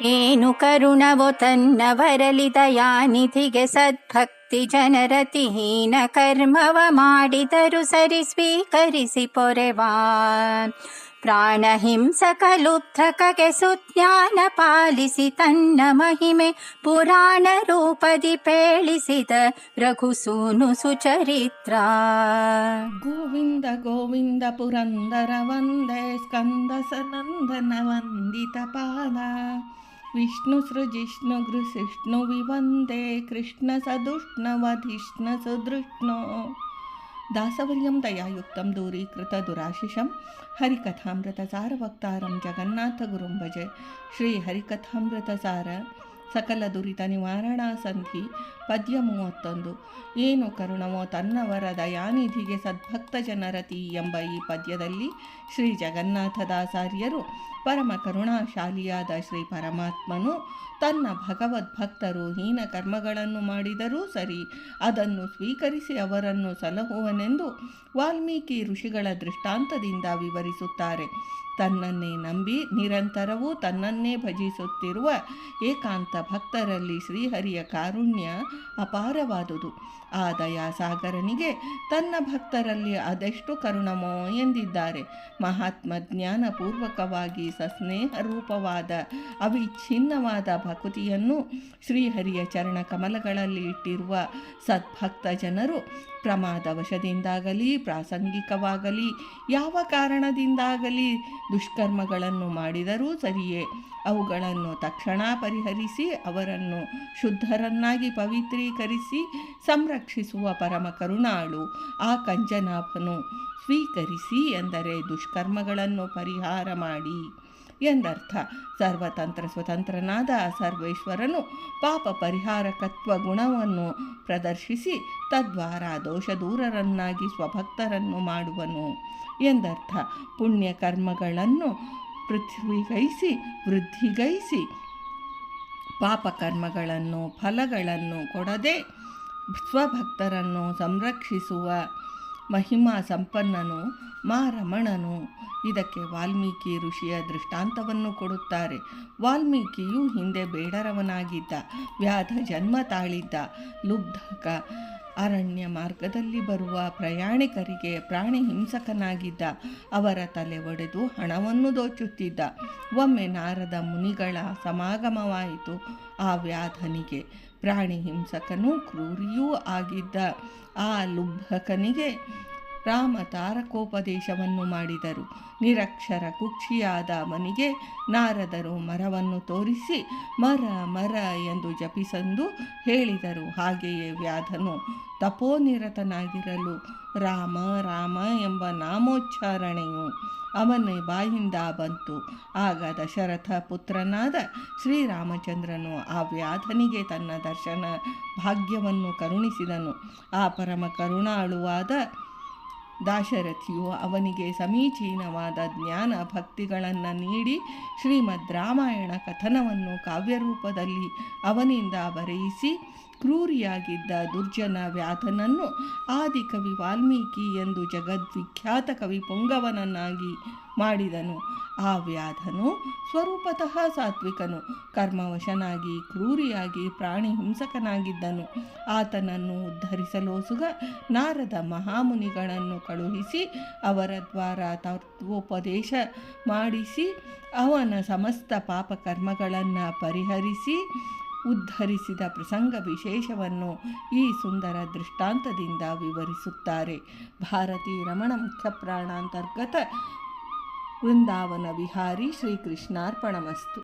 ಏನು ಕರುಣವೋ ತನ್ನ ವರಲಿ ದಯಾನಿಧಿಗೆ ಸದ್ಭಕ್ತಿ ಜನರತಿಹೀನ ಕರ್ಮವ ಮಾಡಿದರು ಸರಿ ಸ್ವೀಕರಿಸಿ ಪೊರೆವಾ. ಪ್ರಾಣಹಿಂಸಕ ಲುಬ್ಧಕಗೆ ಸುಜ್ಞಾನ ಪಾಲಿಸಿ ತನ್ನ ಮಹಿಮೆ ಪುರಾಣ ರೂಪದಿ ಪೇಳಿಸಿದ ರಘುಸೂನು ಸುಚರಿತ್ರ. ಗೋವಿಂದ ಗೋವಿಂದ ಪುರಂದರ ವಂದೇ ಸ್ಕಂದ ಸನಂದನ ವಂದಿತ ಪಾದ. ವಿಷ್ಣು ಸೃಜಿಷ್ಣು ಗೃಸಿಷ್ಣು ವಿವಂದೇ ಕೃಷ್ಣ ಸದುಷ್ಣವಧಿಷ್ಣ ಸುದೃಷ್ಣೋ. ದಾಸವರ್ಯಂ ದಯಾಯುಕ್ತಂ ದೂರೀಕೃತ ದುರಾಶಿಷಂ ಹರಿಕಥಾಮೃತ ಸಾರವಕ್ತಾರಂ ಜಗನ್ನಾಥ ಗುರುಂ ಭಜೆ. ಶ್ರೀ ಹರಿಕಥಾಮೃತ ಸಾರ ಸಕಲ ದುರಿತ ನಿವಾರಣಾ ಸಂಧಿ ಪದ್ಯ 31. ಏನು ಕರುಣವೋ ತನ್ನವರ ದಯಾನಿಧಿಗೆ ಸದ್ಭಕ್ತ ಜನರತಿ ಎಂಬ ಈ ಪದ್ಯದಲ್ಲಿ ಶ್ರೀ ಜಗನ್ನಾಥದಾಸಾರ್ಯರು ಪರಮ ಕರುಣಾಶಾಲಿಯಾದ ಶ್ರೀ ಪರಮಾತ್ಮನು ತನ್ನ ಭಗವದ್ಭಕ್ತರು ಹೀನ ಕರ್ಮಗಳನ್ನು ಮಾಡಿದರೂ ಸರಿ ಅದನ್ನು ಸ್ವೀಕರಿಸಿ ಅವರನ್ನು ಸಲಹುವನೆಂದು ವಾಲ್ಮೀಕಿ ಋಷಿಗಳ ದೃಷ್ಟಾಂತದಿಂದ ವಿವರಿಸುತ್ತಾರೆ. ತನ್ನನ್ನೇ ನಂಬಿ ನಿರಂತರವೂ ತನ್ನನ್ನೇ ಭಜಿಸುತ್ತಿರುವ ಏಕಾಂತ ಭಕ್ತರಲ್ಲಿ ಶ್ರೀಹರಿಯ ಕಾರುಣ್ಯ ಅಪಾರವಾದುದು. ಆ ದಯಾಸಾಗರನಿಗೆ ತನ್ನ ಭಕ್ತರಲ್ಲಿ ಅದೆಷ್ಟು ಕರುಣಮೋ ಎಂದಿದ್ದಾರೆ. ಮಹಾತ್ಮ ಜ್ಞಾನಪೂರ್ವಕವಾಗಿ ಸಸ್ನೇಹ ರೂಪವಾದ ಅವಿಚ್ಛಿನ್ನವಾದ ಭಕ್ತಿಯನ್ನು ಶ್ರೀಹರಿಯ ಚರಣ ಕಮಲಗಳಲ್ಲಿ ಇಟ್ಟಿರುವ ಸದ್ಭಕ್ತ ಜನರು ಪ್ರಮಾದವಶದಿಂದಾಗಲಿ ಪ್ರಾಸಂಗಿಕವಾಗಲಿ ಯಾವ ಕಾರಣದಿಂದಾಗಲಿ ದುಷ್ಕರ್ಮಗಳನ್ನು ಮಾಡಿದರೂ ಸರಿಯೇ ಅವುಗಳನ್ನು ತಕ್ಷಣ ಪರಿಹರಿಸಿ ಅವರನ್ನು ಶುದ್ಧರನ್ನಾಗಿ ಪವಿತ್ರೀಕರಿಸಿ ಸಂರಕ್ಷಿಸುವ ಪರಮ ಕರುಣಾಳು ಆ ಕಂಜನಾಭನು ಸ್ವೀಕರಿಸಿ ಎಂದರೆ ದುಷ್ಕರ್ಮಗಳನ್ನು ಪರಿಹಾರ ಮಾಡಿ ಎಂದರ್ಥ. ಸರ್ವತಂತ್ರ ಸ್ವತಂತ್ರನಾದ ಸರ್ವೇಶ್ವರನು ಪಾಪ ಪರಿಹಾರಕತ್ವ ಗುಣವನ್ನು ಪ್ರದರ್ಶಿಸಿ ತದ್ವಾರ ದೋಷದೂರರನ್ನಾಗಿ ಸ್ವಭಕ್ತರನ್ನು ಮಾಡುವನು ಎಂದರ್ಥ. ಪುಣ್ಯಕರ್ಮಗಳನ್ನು ಪೃಥ್ವಿಗೈಸಿ ವೃದ್ಧಿಗೈಸಿ ಪಾಪಕರ್ಮಗಳನ್ನು ಫಲಗಳನ್ನು ಕೊಡದೆ ಸ್ವಭಕ್ತರನ್ನು ಸಂರಕ್ಷಿಸುವ ಮಹಿಮಾ ಸಂಪನ್ನನು ಮಾರಮಣನು. ಇದಕ್ಕೆ ವಾಲ್ಮೀಕಿ ಋಷಿಯ ದೃಷ್ಟಾಂತವನ್ನು ಕೊಡುತ್ತಾರೆ. ವಾಲ್ಮೀಕಿಯು ಹಿಂದೆ ಬೇಡರವನಾಗಿದ್ದ, ವ್ಯಾಧ ಜನ್ಮ ತಾಳಿದ್ದ, ಲುಬ್ಧಕ, ಅರಣ್ಯ ಮಾರ್ಗದಲ್ಲಿ ಬರುವ ಪ್ರಯಾಣಿಕರಿಗೆ ಪ್ರಾಣಿ ಹಿಂಸಕನಾಗಿದ್ದ, ಅವರ ತಲೆ ಒಡೆದು ಹಣವನ್ನು ದೋಚುತ್ತಿದ್ದ. ಒಮ್ಮೆ ನಾರದ ಮುನಿಗಳ ಸಮಾಗಮವಾಯಿತು. ಆ ವ್ಯಾಧನಿಗೆ ಪ್ರಾಣಿ ಹಿಂಸಕನೂ ಕ್ರೂರಿಯೂ ಆಗಿದ್ದ ಆ ಲುಬ್ಧಕನಿಗೆ ರಾಮ ತಾರಕೋಪದೇಶವನ್ನು ಮಾಡಿದರು. ನಿರಕ್ಷರ ಕುಕ್ಷಿಯಾದ ಅವನಿಗೆ ನಾರದರು ಮರವನ್ನು ತೋರಿಸಿ ಮರ ಮರ ಎಂದು ಜಪಿಸೆಂದು ಹೇಳಿದರು. ಹಾಗೆಯೇ ವ್ಯಾಧನು ತಪೋನಿರತನಾಗಿರಲು ರಾಮ ರಾಮ ಎಂಬ ನಾಮೋಚ್ಚಾರಣೆಯು ಅವನ ಬಾಯಿಂದ ಬಂತು. ಆಗ ದಶರಥ ಪುತ್ರನಾದ ಶ್ರೀರಾಮಚಂದ್ರನು ಆ ವ್ಯಾಧನಿಗೆ ತನ್ನ ದರ್ಶನ ಭಾಗ್ಯವನ್ನು ಕರುಣಿಸಿದನು. ಆ ಪರಮ ಕರುಣಾಳುವಾದ ದಾಶರಥಿಯು ಅವನಿಗೆ ಸಮೀಚೀನವಾದ ಜ್ಞಾನ ಭಕ್ತಿಗಳನ್ನು ನೀಡಿ ಶ್ರೀಮದ್ ರಾಮಾಯಣ ಕಥನವನ್ನು ಕಾವ್ಯರೂಪದಲ್ಲಿ ಅವನಿಂದ ಬರೆಯಿಸಿ ಕ್ರೂರಿಯಾಗಿದ್ದ ದುರ್ಜನ ವ್ಯಾಧನನ್ನು ಆದಿಕವಿ ವಾಲ್ಮೀಕಿ ಎಂದು ಜಗದ್ವಿಖ್ಯಾತ ಕವಿ ಪುಂಗವನನ್ನಾಗಿ ಮಾಡಿದನು. ಆ ವ್ಯಾಧನು ಸ್ವರೂಪತಃ ಸಾತ್ವಿಕನು, ಕರ್ಮವಶನಾಗಿ ಕ್ರೂರಿಯಾಗಿ ಪ್ರಾಣಿ ಹಿಂಸಕನಾಗಿದ್ದನು. ಆತನನ್ನು ಉದ್ಧರಿಸಲೋಸುಗ ನಾರದ ಮಹಾಮುನಿಗಳನ್ನು ಕಳುಹಿಸಿ ಅವರ ದ್ವಾರ ತತ್ವೋಪದೇಶ ಮಾಡಿಸಿ ಅವನ ಸಮಸ್ತ ಪಾಪಕರ್ಮಗಳನ್ನು ಪರಿಹರಿಸಿ ಉದ್ಧರಿಸಿದ ಪ್ರಸಂಗ ವಿಶೇಷವನ್ನು ಈ ಸುಂದರ ದೃಷ್ಟಾಂತದಿಂದ ವಿವರಿಸುತ್ತಾರೆ. ಭಾರತೀ ರಮಣ ಮುಖ್ಯ ಪ್ರಾಣಾಂತರ್ಗತ ವೃಂದಾವನ ವಿಹಾರಿ ಶ್ರೀಕೃಷ್ಣಾರ್ಪಣಮಸ್ತು.